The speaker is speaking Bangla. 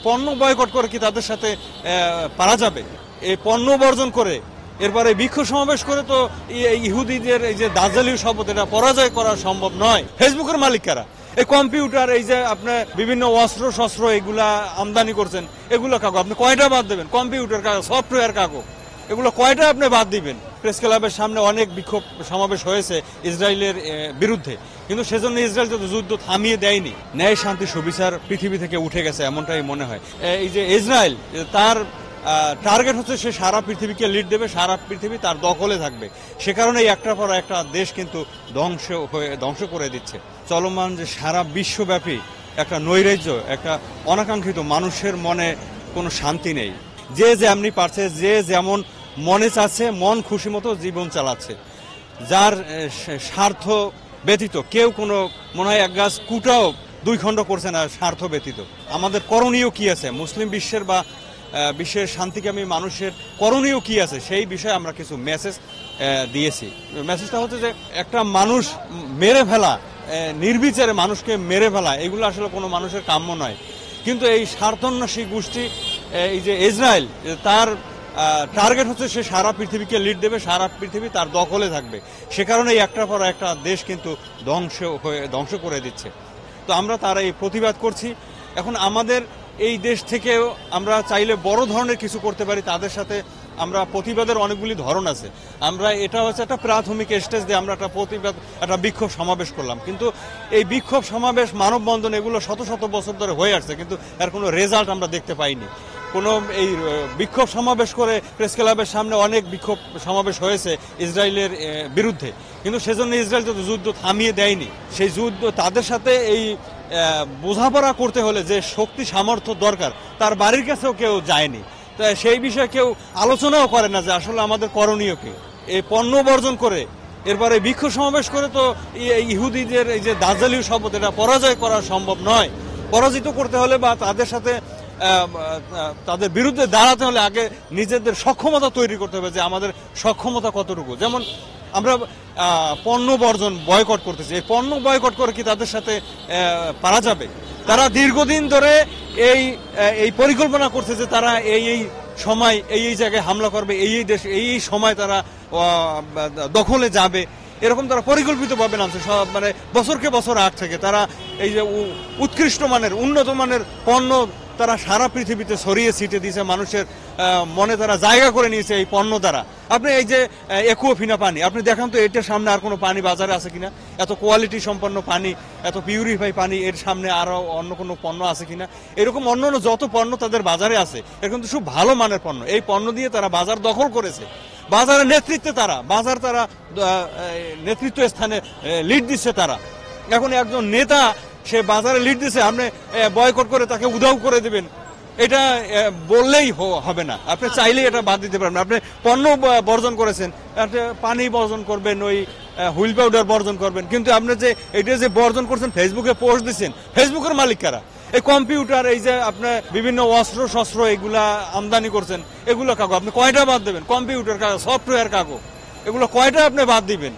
পণ্য বয়কট করে কি তাদের সাথে পারা যাবে? এই পণ্য বর্জন করে এরপরে বিক্ষোভ সমাবেশ করে তো ইহুদিদের এই যে দাজ্জালীয় শপথ এটা পরাজয় করা সম্ভব নয়। ফেসবুকের মালিক কারা? এই কম্পিউটার, এই যে আপনার বিভিন্ন অস্ত্র শস্ত্র এগুলা আমদানি করছেন, এগুলো কাগো আপনি কয়টা বাদ দেবেন? কম্পিউটার কাগো, সফটওয়্যার কাগো, এগুলো কয়টা আপনি বাদ দিবেন? প্রেস ক্লাবের সামনে অনেক বিক্ষোভ সমাবেশ হয়েছে ইসরায়েলের বিরুদ্ধে, কিন্তু সেজন্য ইসরায়েল তো যুদ্ধ থামিয়ে দেয়নি। ন্যায় শান্তি সুবিচার পৃথিবী থেকে উঠে গেছে এমনটাই মনে হয়। এই যে ইসরায়েল, তার টার্গেট হচ্ছে সে সারা পৃথিবীকে লিড দেবে, সারা পৃথিবী তার দখলে থাকবে। সে কারণে একটার পর একটা দেশ কিন্তু ধ্বংস করে দিচ্ছে। চলমান যে সারা বিশ্বব্যাপী একটা নৈরাজ্য, একটা অনাকাঙ্ক্ষিত, মানুষের মনে কোনো শান্তি নেই। যে যেমনি পারছে, যে যেমন মনে চাচ্ছে মন খুশি মতো জীবন চালাচ্ছে, যার স্বার্থ ব্যতীত কেউ কোনো মনে হয় এক গাছ কুটাও দুই খণ্ড করছে না স্বার্থ ব্যতীত। আমাদের করণীয় কি আছে? মুসলিম বিশ্বের বা বিশ্বের শান্তিকামী মানুষের করণীয় কি আছে সেই বিষয়ে আমরা কিছু মেসেজ দিয়েছি। মেসেজটা হচ্ছে যে একটা মানুষ মেরে ফেলা, নির্বিচারে মানুষকে মেরে ফেলা, এগুলো আসলে কোনো মানুষের কাম্য নয়। কিন্তু এই স্বার্থন্বেষী গোষ্ঠী, এই যে ইসরায়েল, তার টার্গেট হচ্ছে সে সারা পৃথিবীকে লিড দেবে, সারা পৃথিবী তার দখলে থাকবে। সে কারণে একটার পর একটা দেশ কিন্তু ধ্বংস করে দিচ্ছে। তো আমরা তার এই প্রতিবাদ করছি। এখন আমাদের এই দেশ থেকেও আমরা চাইলে বড় ধরনের কিছু করতে পারি। তাদের সাথে আমরা প্রতিবাদের অনেকগুলি ধরন আছে। আমরা এটা হচ্ছে একটা প্রাথমিক স্টেজ দিয়ে আমরা একটা প্রতিবাদ, একটা বিক্ষোভ সমাবেশ করলাম, কিন্তু এই বিক্ষোভ সমাবেশ, মানববন্ধন এগুলো শত শত বছর ধরে হয়ে আসছে, কিন্তু এর কোনো রেজাল্ট আমরা দেখতে পাইনি। কোনো এই বিক্ষোভ সমাবেশ করে প্রেস ক্লাবের সামনে অনেক বিক্ষোভ সমাবেশ হয়েছে ইসরায়েলের বিরুদ্ধে, কিন্তু সেজন্য ইসরায়েল তো যুদ্ধ থামিয়ে দেয়নি। সেই যুদ্ধ তাদের সাথে এই বোঝাপড়া করতে হলে যে শক্তি সামর্থ্য দরকার, তার বাড়ির কাছেও কেউ যায়নি। তাই সেই বিষয়ে কেউ আলোচনাও করে না যে আসলে আমাদের করণীয় কি। এই পণ্য বর্জন করে এরপরে বিক্ষোভ সমাবেশ করে তো ইহুদিদের এই যে দাজ্জালীয় শপথ এটা পরাজয় করা সম্ভব নয়। পরাজিত করতে হলে বা তাদের সাথে তাদের বিরুদ্ধে দাঁড়াতে হলে আগে নিজেদের সক্ষমতা তৈরি করতে হবে যে আমাদের সক্ষমতা কতটুকু। যেমন আমরা পণ্য বর্জন বয়কট করতেছি, এই পণ্য বয়কট করে কি তাদের সাথে পারা যাবে? তারা দীর্ঘদিন ধরে এই পরিকল্পনা করছে যে তারা এই সময় এই জায়গায় হামলা করবে, এই দেশ এই সময় তারা দখলে যাবে, এরকম তারা পরিকল্পিতভাবে নামছে। সব মানে বছরকে বছর আগ থেকে তারা এই যে উৎকৃষ্ট মানের, উন্নত মানের পণ্য তারা সারা পৃথিবীতে ছড়িয়ে ছিটে দিয়েছে, মানুষের মনে তারা জায়গা করে নিয়েছে এই পণ্য দ্বারা। আপনি এই যে একুয়াফিনা পানি, আপনি দেখান তো এটার সামনে আর কোনো পানি বাজারে আছে কিনা? এত কোয়ালিটি সম্পন্ন পানি, এত পিউরিফাই পানি, এর সামনে আরো অন্য কোনো পণ্য আছে কিনা? এরকম অন্য যত পণ্য তাদের বাজারে আছে, এর কিন্তু খুব ভালো মানের পণ্য। এই পণ্য দিয়ে তারা বাজার দখল করেছে, বাজারের নেতৃত্বে তারা নেতৃত্ব স্থানে লিড দিচ্ছে তারা। এখন একজন নেতা সে বাজারে লিড দিচ্ছে, আপনি বয়কট করে তাকে উধাও করে দেবেন, এটা বললেই হবে না। আপনি চাইলেই এটা বাদ দিতে পারবেন। আপনি পণ্য বর্জন করেছেন, পানি বর্জন করবেন, ওই হুইল পাউডার বর্জন করবেন, কিন্তু আপনি যে এটা যে বর্জন করছেন, ফেসবুকে পোস্ট দিচ্ছেন, ফেসবুকের মালিক কারা? এই কম্পিউটার, এই যে আপনার বিভিন্ন অস্ত্র শস্ত্র এগুলা আমদানি করছেন, এগুলো কাগো আপনি কয়টা বাদ দেবেন? কম্পিউটার কাগো, সফটওয়্যার কাগো, এগুলো কয়টা আপনি বাদ দিবেন?